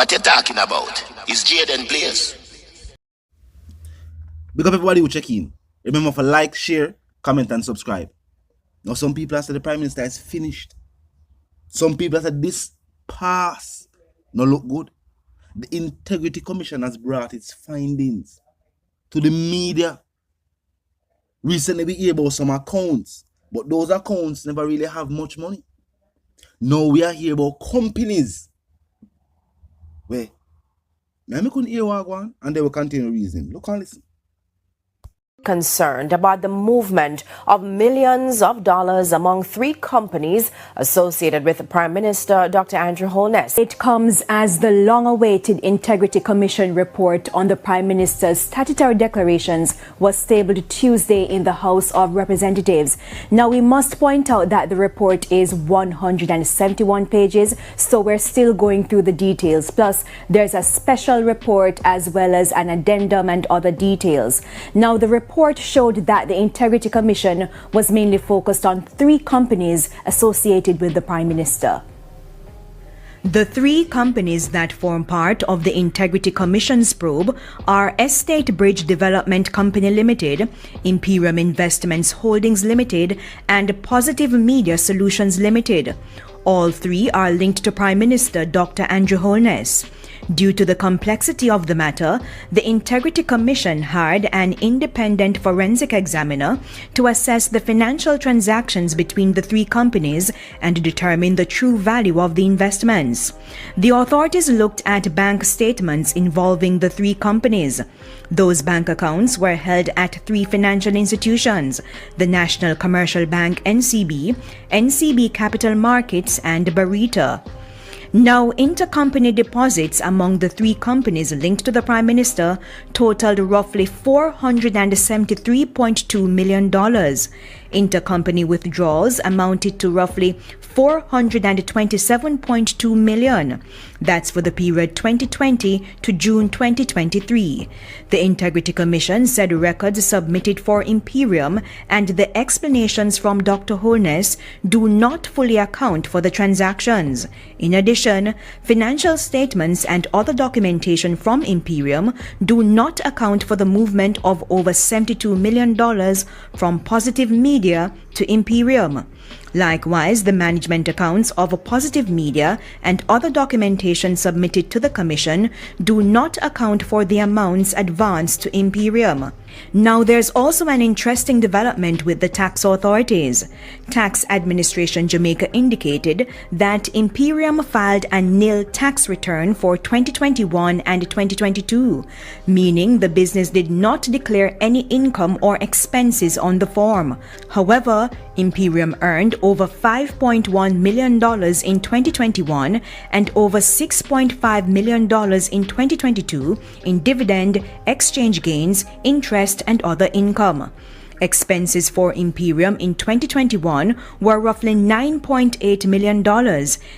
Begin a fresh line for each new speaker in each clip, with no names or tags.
What you talking about? Is Jaden Place?
Big up everybody who check in. Remember to like, share, comment, and subscribe. Now, some people have said the Prime Minister is finished. Some people have said this pass no look good. The Integrity Commission has brought its findings to the media. Recently, we hear about some accounts, but those accounts never really have much money. Now we are here about companies where now I couldn't hear what one, and they will continue reasoning. Look and listen.
Concerned about the movement of millions of dollars among 3 companies associated with Prime Minister Dr. Andrew Holness.
It comes as the long-awaited Integrity Commission report on the Prime Minister's statutory declarations was tabled Tuesday in the House of Representatives. Now, we must point out that the report is 171 pages, so we're still going through the details. Plus, there's a special report as well as an addendum and other details. Now, the report showed that the Integrity Commission was mainly focused on 3 companies associated with the Prime Minister. The 3 companies that form part of the Integrity Commission's probe are Estate Bridge Development Company Limited, Imperium Investments Holdings Limited, and Positive Media Solutions Limited. All 3 are linked to Prime Minister Dr. Andrew Holness. Due to the complexity of the matter, the Integrity Commission hired an independent forensic examiner to assess the financial transactions between the 3 companies and determine the true value of the investments. The authorities looked at bank statements involving the 3 companies. Those bank accounts were held at 3 financial institutions: the National Commercial Bank NCB, NCB Capital Markets, and Barita. Now, intercompany deposits among the 3 companies linked to the Prime Minister totaled roughly $473.2 million. Intercompany withdrawals amounted to roughly $427.2 million. That's for the period 2020 to June 2023. The Integrity Commission said records submitted for Imperium and the explanations from Dr. Holness do not fully account for the transactions. In addition, financial statements and other documentation from Imperium do not account for the movement of over $72 million from Positive Media to Imperium. Likewise, the management accounts of Positive Media and other documentation submitted to the Commission do not account for the amounts advanced to Imperium. Now, there's also an interesting development with the tax authorities. Tax Administration Jamaica indicated that Imperium filed a nil tax return for 2021 and 2022, meaning the business did not declare any income or expenses on the form. However, Imperium earned over $5.1 million in 2021 and over $6.5 million in 2022 in dividend, exchange gains, interest, and other income. Expenses for Imperium in 2021 were roughly $9.8 million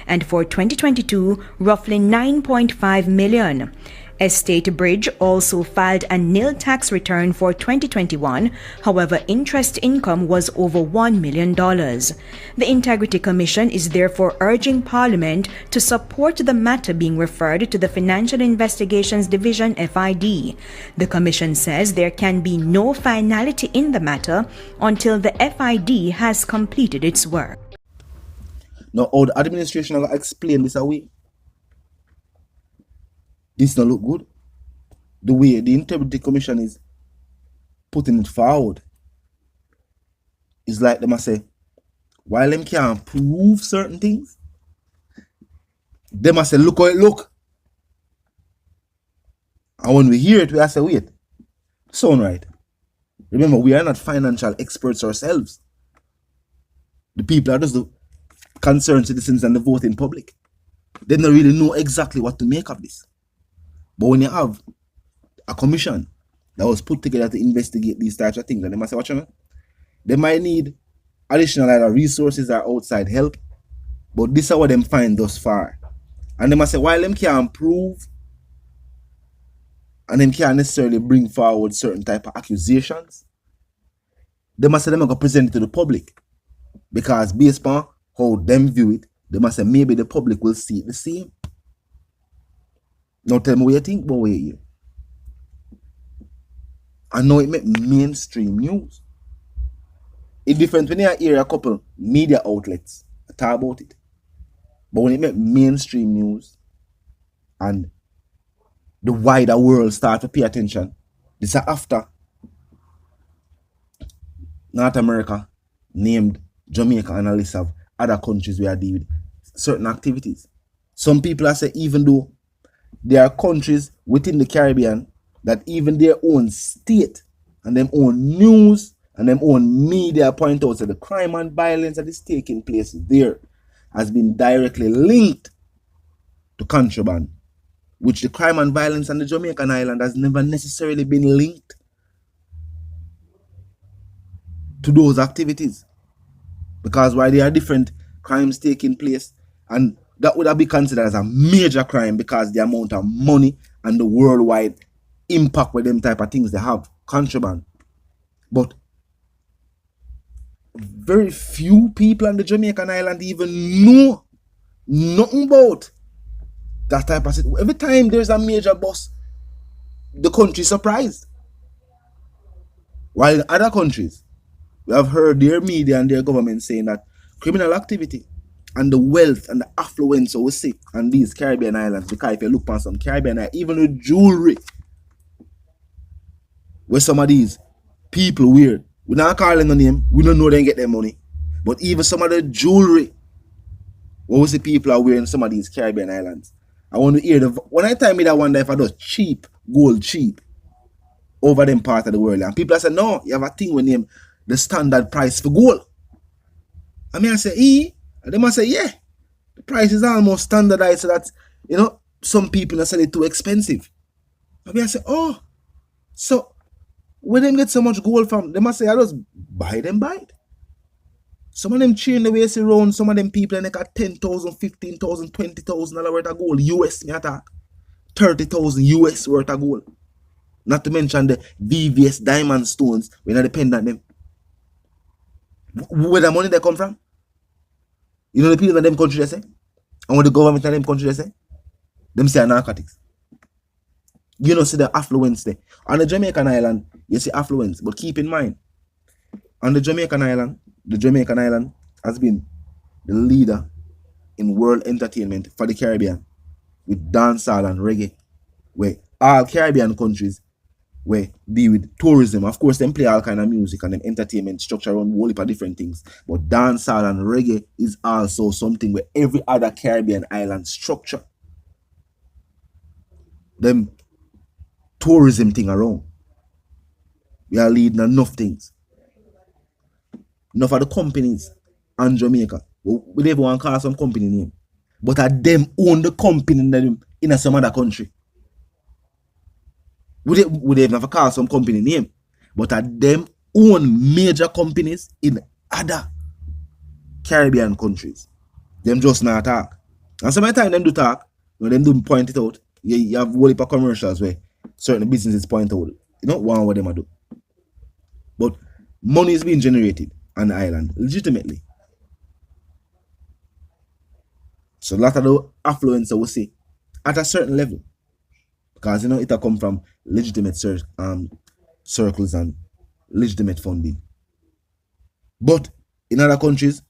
and for 2022 roughly $9.5 million. Estate Bridge also filed a nil tax return for 2021, however interest income was over $1 million. The Integrity Commission is therefore urging Parliament to support the matter being referred to the Financial Investigations Division FID. The Commission says there can be no finality in the matter until the FID has completed its work.
Now, all the administration will explain this away. This don't look good. The way the Integrity Commission is putting it forward is like they must say, while them can't prove certain things, they must say, look how it look. And when we hear it, we have to say, wait, sound right. Remember, we are not financial experts ourselves. The people are just the concerned citizens and the voting public. They don't really know exactly what to make of this. But when you have a commission that was put together to investigate these types of things, and they must say, watch out, they might need additional either resources or outside help, but this is what them find thus far. And they must say, while them can't prove and them can't necessarily bring forward certain type of accusations, they must say them going to present it to the public. Because based on how them view it, they must say maybe the public will see it the same. Now tell me what you think about what you hear. I know it make mainstream news. It's different when you hear a couple media outlets talk about it. But when it make mainstream news and the wider world start to pay attention, this is after North America named Jamaica on a list of other countries where they deal with certain activities. Some people are saying even though there are countries within the Caribbean that even their own state and their own news and their own media point out that the crime and violence that is taking place there has been directly linked to contraband, which the crime and violence on the Jamaican island has never necessarily been linked to those activities. Because while there are different crimes taking place, and that would have been considered as a major crime because the amount of money and the worldwide impact with them type of things they have, contraband. But very few people on the Jamaican island even know nothing about that type of situation. Every time there's a major bust, the country is surprised. While in other countries, we have heard their media and their government saying that criminal activity and the wealth and the affluence we see on these Caribbean islands, because if you look on some Caribbean islands, even the jewelry where some of these people wear, we're not calling the name, we don't know they get their money, but even some of the jewelry what we see people are wearing some of these Caribbean islands, I want to hear when I time me that wonder if I do cheap, gold cheap over them part of the world, and people are saying, no, you have a thing with name the standard price for gold. I mean, I say, and they must say, yeah, the price is almost standardized so that, some people are selling it too expensive. I mean, I say, oh, so where them get so much gold from? They must say, I just buy it. Some of them chain the waist around, some of them people and they got $10,000, $15,000, $20,000 worth of gold. US, me attack. $30,000 US worth of gold. Not to mention the VVS diamond stones, we're not dependent on them. Where the money they come from? You know the people in them countries they say? And what the government in them countries they say? Them say narcotics. You know, see the affluence there. On the Jamaican island, you see affluence. But keep in mind, on the Jamaican island has been the leader in world entertainment for the Caribbean with dancehall and reggae, where all Caribbean countries where deal with tourism. Of course, them play all kind of music and them entertainment structure around a whole heap of different things. But dancehall and reggae is also something where every other Caribbean island structure them tourism thing around. We are leading enough things. Enough of the companies on Jamaica. We never want to call some company name. But them own the company in some other country. We never call some company name. But them own major companies in other Caribbean countries. Them just not talk. And sometimes them do talk. When them do point it out. You have a whole heap of commercials where certain businesses point out. You don't want what them do. But money is being generated on the island legitimately. So a lot of the affluence we see at a certain level. Because it come from legitimate circles and legitimate funding. But in other countries,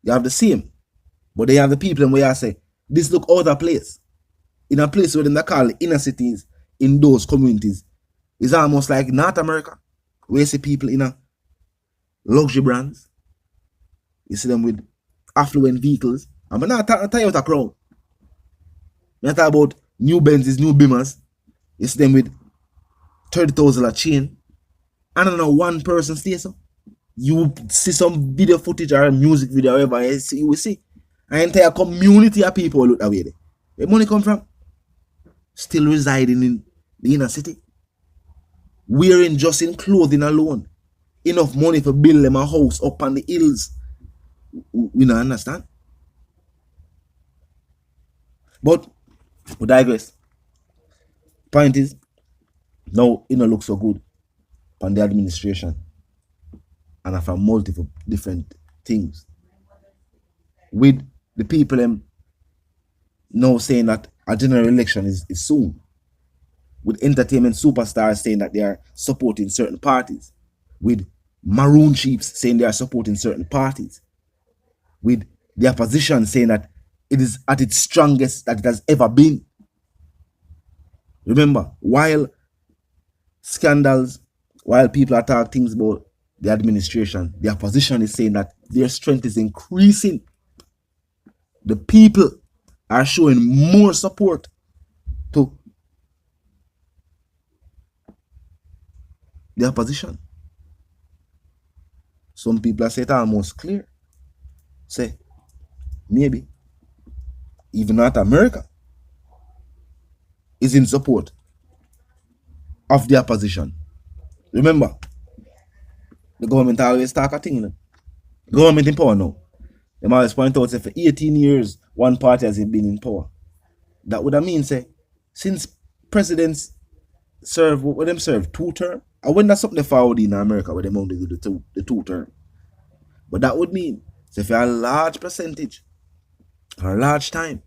you have the same. But they have the people where you say, this look out of place. In a place where they call the inner cities in those communities. It's almost like North America. Where you see people in a luxury brands. You see them with affluent vehicles. I'm not talking about a crowd. I'm talking about new Benzes, new Beamers. You see them with $30,000 chain. And I don't know one person stays so. You see some video footage or a music video, whatever, you will see an entire community of people look that way. Where money come from? Still residing in the inner city. Wearing just in clothing alone. Enough money to build them a house up on the hills. We don't understand. But we digress. Point is, now it don't look so good on the administration and from multiple different things. With the people now saying that a general election is soon. With entertainment superstars saying that they are supporting certain parties. With maroon chiefs saying they are supporting certain parties. With the opposition saying that it is at its strongest that it has ever been. Remember, while scandals, while people attack things about the administration, the opposition is saying that their strength is increasing. The people are showing more support to the opposition. Some people are saying it almost clear. Say, maybe even North America is in support of the opposition. Remember, the government always talk a thing. Government in power now. They always point out, say, for 18 years, one party has been in power. That would mean, say, since presidents serve, what them serve, 2 terms? I wonder that's something they followed in America where they only do the two term. But that would mean, say, for a large percentage, or a large time,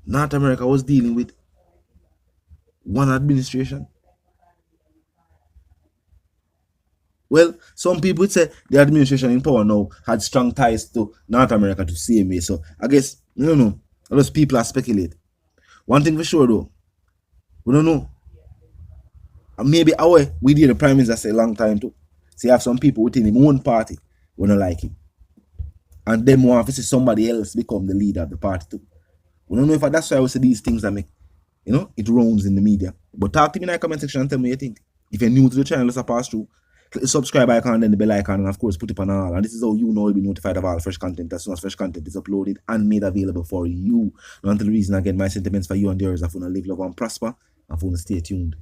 North America was dealing with one administration. Well, some people would say the administration in power now had strong ties to North America to same way. So I guess, I don't know. Those people are speculate. One thing for sure though, we don't know. And maybe we did the prime minister say a long time too. So you have some people within him own party who don't like him. And them want to see somebody else become the leader of the party too. We don't know if that's why I say these things that make, it rounds in the media. But talk to me in the comment section and tell me what you think. If you're new to the channel, let's pass through. Click the subscribe icon and then the bell icon, and of course put it on all. And this is how you know you'll be notified of all fresh content as soon as fresh content is uploaded and made available for you. And until the reason again, my sentiments for you and yours are for to live, love, and prosper, and for to stay tuned.